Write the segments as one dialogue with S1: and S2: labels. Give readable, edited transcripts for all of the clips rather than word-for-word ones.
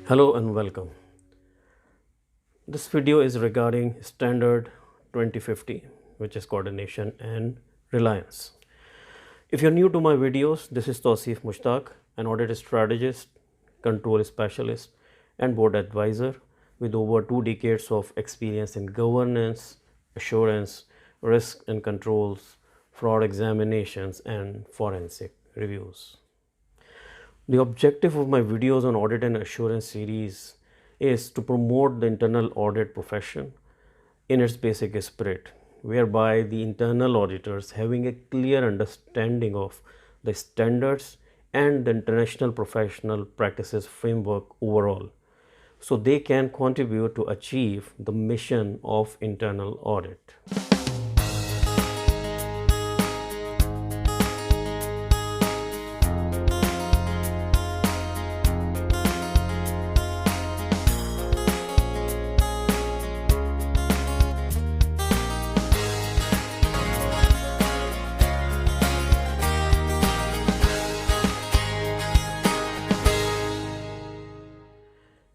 S1: Hello and welcome. This video is regarding Standard 2050, which is Coordination and Reliance. If you're new to my videos, this is Tausif Mushtaq, an audit strategist, control specialist, and board advisor with over 2 decades of experience in governance, assurance, risk and controls, fraud examinations, and forensic reviews. The objective of my videos on audit and assurance series is to promote the internal audit profession in its basic spirit, whereby the internal auditors having a clear understanding of the standards and the international professional practices framework overall, so they can contribute to achieve the mission of internal audit.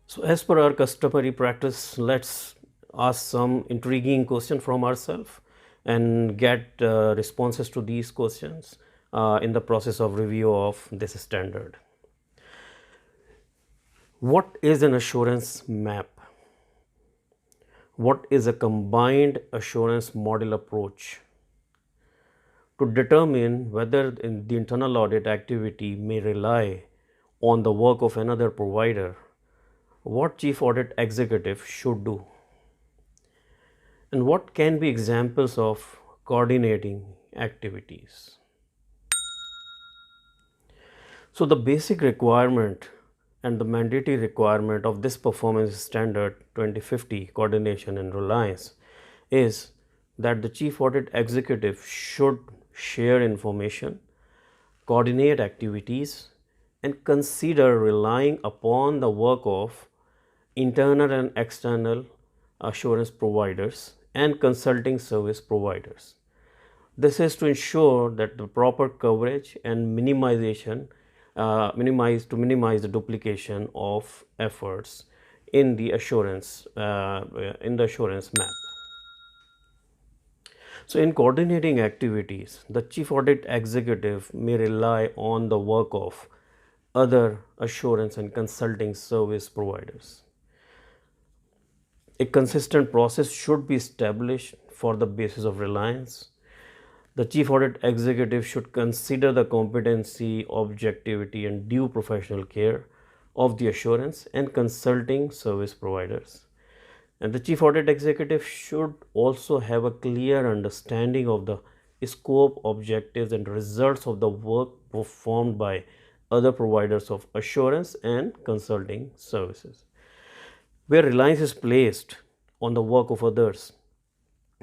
S1: So as per our customary practice, let's ask some intriguing question from ourselves and get responses to these questions in the process of review of this standard. What is an assurance map? What is a combined assurance model approach? To determine whether the internal audit activity may rely on the work of another provider, what chief audit executive should do, and what can be examples of coordinating activities. So the basic requirement and the mandatory requirement of this performance standard 2050 coordination and reliance is that the chief audit executive should share information, coordinate activities, and consider relying upon the work of internal and external assurance providers and consulting service providers. This is to ensure that the proper coverage and minimize the duplication of efforts in the assurance map. So in coordinating activities, the chief audit executive may rely on the work of other assurance and consulting service providers. A consistent process should be established for the basis of reliance. The chief audit executive should consider the competency, objectivity, and due professional care of the assurance and consulting service providers. And the chief audit executive should also have a clear understanding of the scope, objectives, and results of the work performed by other providers of assurance and consulting services. Where reliance is placed on the work of others,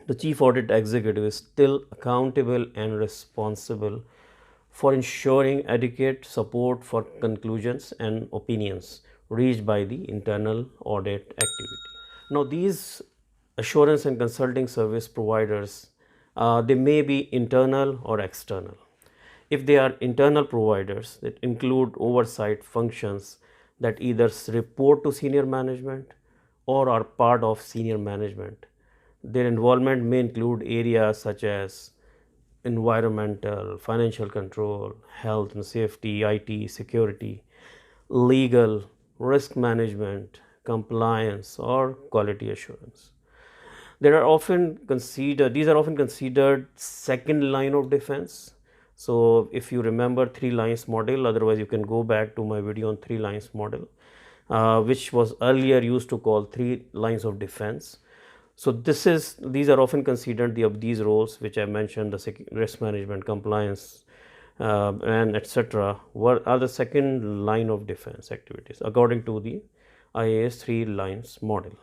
S1: the chief audit executive is still accountable and responsible for ensuring adequate support for conclusions and opinions reached by the internal audit activity. Now, these assurance and consulting service providers, they may be internal or external. If they are internal providers, that include oversight functions that either report to senior management or are part of senior management. Their involvement may include areas such as environmental, financial control, health and safety, IT, security, legal, risk management, compliance, or quality assurance. These are often considered second line of defense. So if you remember 3 lines model, otherwise you can go back to my video on 3 lines model, which was earlier used to call 3 lines of defense. So these are often considered these roles which I mentioned, the risk management, compliance, and etc. are the second line of defense activities according to the IIA's 3 lines model.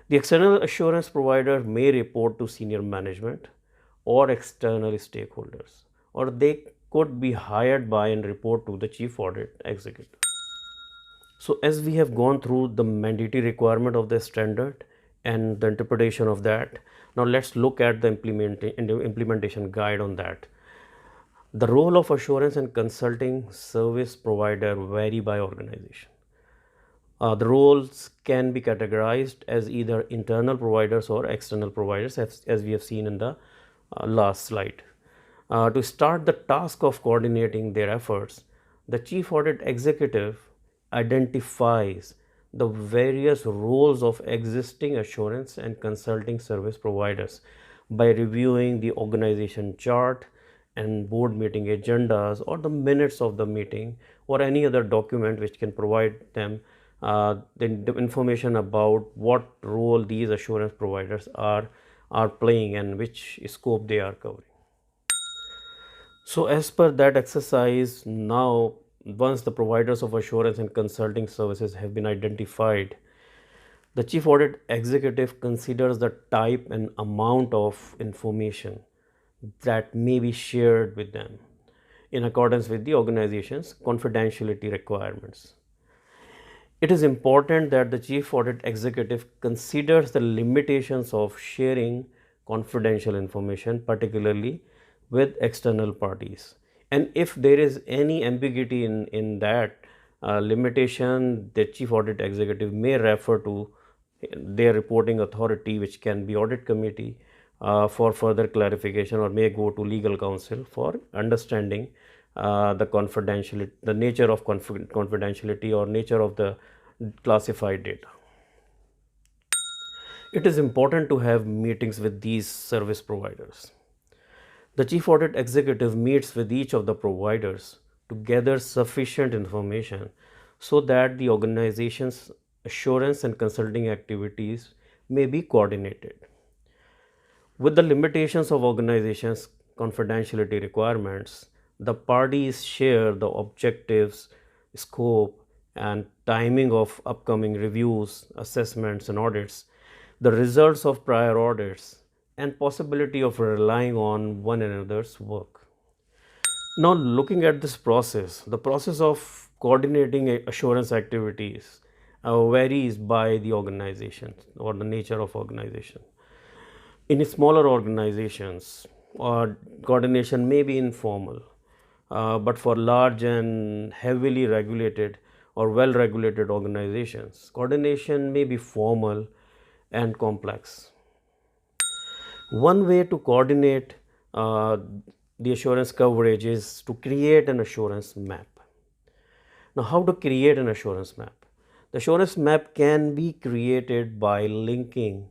S1: The external assurance provider may report to senior management or external stakeholders, or they could be hired by and report to the chief audit executive. So as we have gone through the mandatory requirement of the standard and the interpretation of that, now let's look at the implementation guide on that. The role of assurance and consulting service provider vary by organization. The roles can be categorized as either internal providers or external providers, as we have seen in the last slide. To start the task of coordinating their efforts, the Chief Audit Executive identifies the various roles of existing assurance and consulting service providers by reviewing the organization chart and board meeting agendas or the minutes of the meeting or any other document which can provide them the information about what role these assurance providers are playing and which scope they are covering. So as per that exercise, now once the providers of assurance and consulting services have been identified, the Chief Audit Executive considers the type and amount of information that may be shared with them in accordance with the organization's confidentiality requirements. It is important that the Chief Audit Executive considers the limitations of sharing confidential information, particularly with external parties. And if there is any ambiguity in that limitation, the Chief Audit Executive may refer to their reporting authority, which can be Audit Committee, for further clarification, or may go to legal counsel for understanding the confidentiality, the nature of confidentiality or nature of the classified data. It is important to have meetings with these service providers. The Chief Audit Executive meets with each of the providers to gather sufficient information so that the organization's assurance and consulting activities may be coordinated. With the limitations of organizations' confidentiality requirements, the parties share the objectives, scope, and timing of upcoming reviews, assessments, and audits, the results of prior audits, and possibility of relying on one another's work. Now, looking at this process, the process of coordinating assurance activities varies by the organization or the nature of organization. In smaller organizations, coordination may be informal, but for large and heavily regulated or well regulated organizations, coordination may be formal and complex. One way to coordinate the assurance coverage is to create an assurance map. Now, how to create an assurance map? The assurance map can be created by linking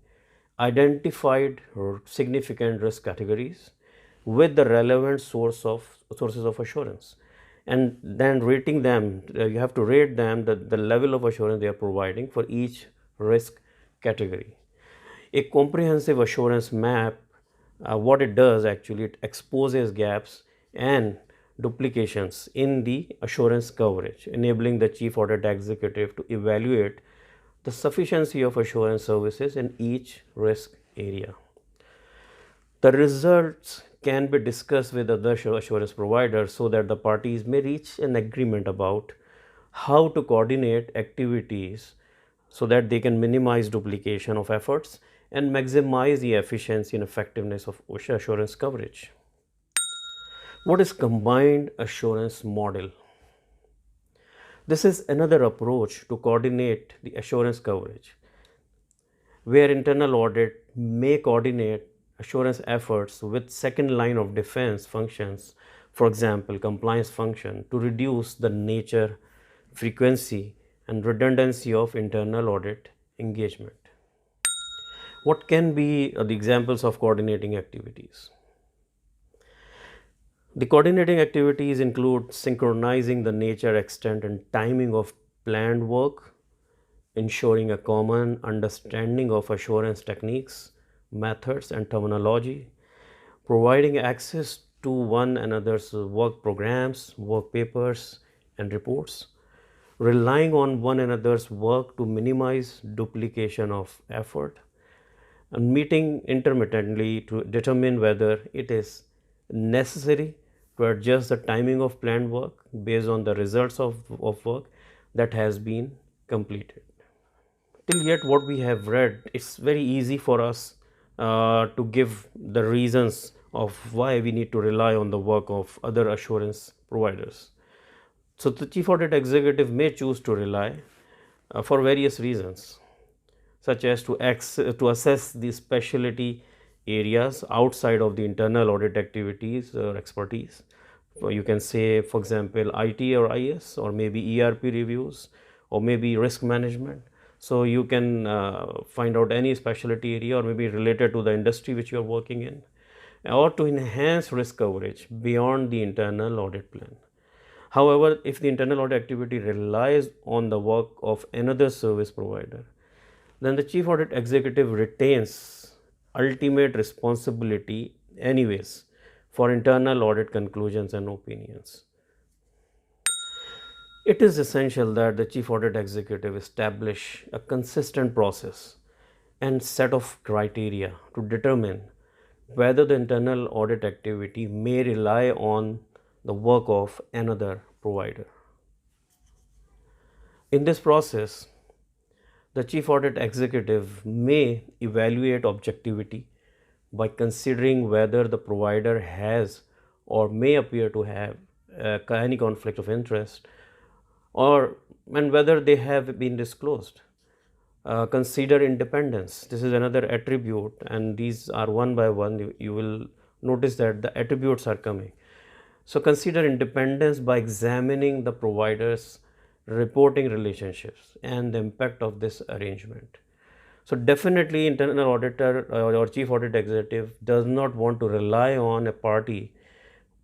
S1: identified significant risk categories with the relevant sources of assurance, and then rating them. You have to rate them the level of assurance they are providing for each risk category. A comprehensive assurance map, what it does actually, it exposes gaps and duplications in the assurance coverage, enabling the Chief Audit Executive to evaluate the sufficiency of assurance services in each risk area. The results can be discussed with other assurance providers so that the parties may reach an agreement about how to coordinate activities so that they can minimize duplication of efforts and maximize the efficiency and effectiveness of assurance coverage. What is combined assurance model? This is another approach to coordinate the assurance coverage, where internal audit may coordinate assurance efforts with second line of defense functions, for example, compliance function, to reduce the nature, frequency, and redundancy of internal audit engagement. What can be the examples of coordinating activities? The coordinating activities include synchronizing the nature, extent, and timing of planned work, ensuring a common understanding of assurance techniques, methods, and terminology, providing access to one another's work programs, work papers, and reports, relying on one another's work to minimize duplication of effort, and meeting intermittently to determine whether it is necessary to adjust the timing of planned work based on the results of work that has been completed. Till yet, what we have read, it's very easy for us to give the reasons of why we need to rely on the work of other assurance providers. So the Chief Audit Executive may choose to rely for various reasons, such as to assess the specialty areas outside of the internal audit activities or expertise. You can say, for example, IT or IS, or maybe ERP reviews, or maybe risk management. So you can find out any specialty area or maybe related to the industry which you are working in, or to enhance risk coverage beyond the internal audit plan. However, if the internal audit activity relies on the work of another service provider, then the chief audit executive retains ultimate responsibility anyways for internal audit conclusions and opinions. It is essential that the chief audit executive establish a consistent process and set of criteria to determine whether the internal audit activity may rely on the work of another provider. In this process, the chief audit executive may evaluate objectivity by considering whether the provider has or may appear to have any conflict of interest, or and whether they have been disclosed. Consider independence. This is another attribute, and these are one by one. You will notice that the attributes are coming. So consider independence by examining the provider's reporting relationships and the impact of this arrangement. So definitely internal auditor or chief audit executive does not want to rely on a party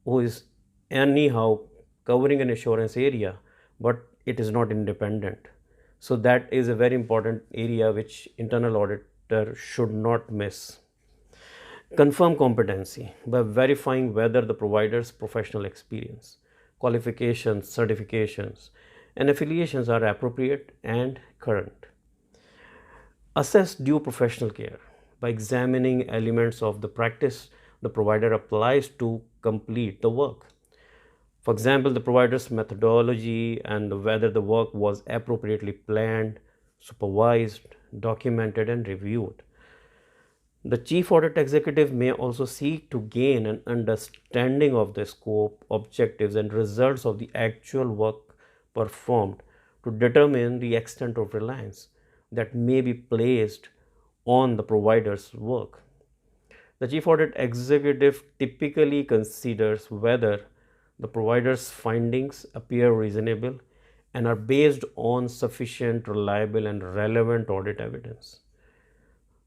S1: who is anyhow covering an assurance area, but it is not independent. So that is a very important area which internal auditor should not miss. Confirm competency by verifying whether the provider's professional experience, qualifications, certifications, and affiliations are appropriate and current. Assess due professional care by examining elements of the practice the provider applies to complete the work. For example, the provider's methodology and whether the work was appropriately planned, supervised, documented, and reviewed. The chief audit executive may also seek to gain an understanding of the scope, objectives, and results of the actual work performed to determine the extent of reliance that may be placed on the provider's work. The chief audit executive typically considers whether the provider's findings appear reasonable and are based on sufficient, reliable, and relevant audit evidence.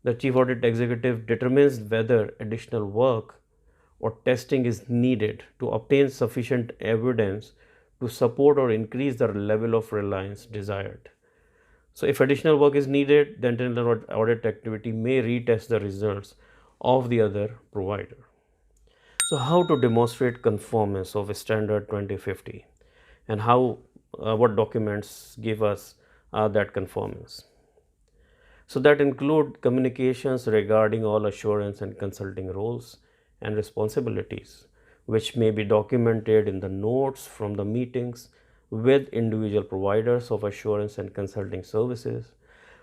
S1: The chief audit executive determines whether additional work or testing is needed to obtain sufficient evidence to support or increase the level of reliance desired. So if additional work is needed, the internal audit activity may retest the results of the other provider. So how to demonstrate conformance of standard 2050, and what documents give us that conformance? So that include communications regarding all assurance and consulting roles and responsibilities, which may be documented in the notes from the meetings with individual providers of assurance and consulting services,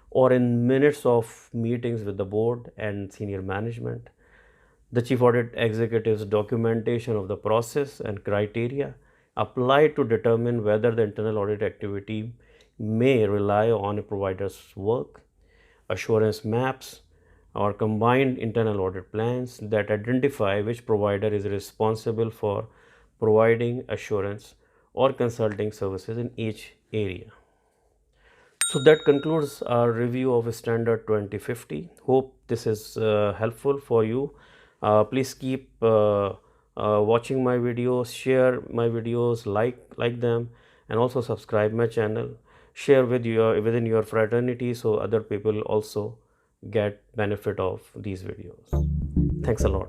S1: or in minutes of meetings with the board and senior management. The chief audit executive's documentation of the process and criteria applied to determine whether the internal audit activity may rely on a provider's work, assurance maps, or combined internal audit plans that identify which provider is responsible for providing assurance or consulting services in each area. So that concludes our review of standard 2050. Hope this is helpful for you. Please keep watching my videos, share my videos, like them, and also subscribe my channel. Share within your fraternity so other people also get benefit of these videos. Thanks a lot.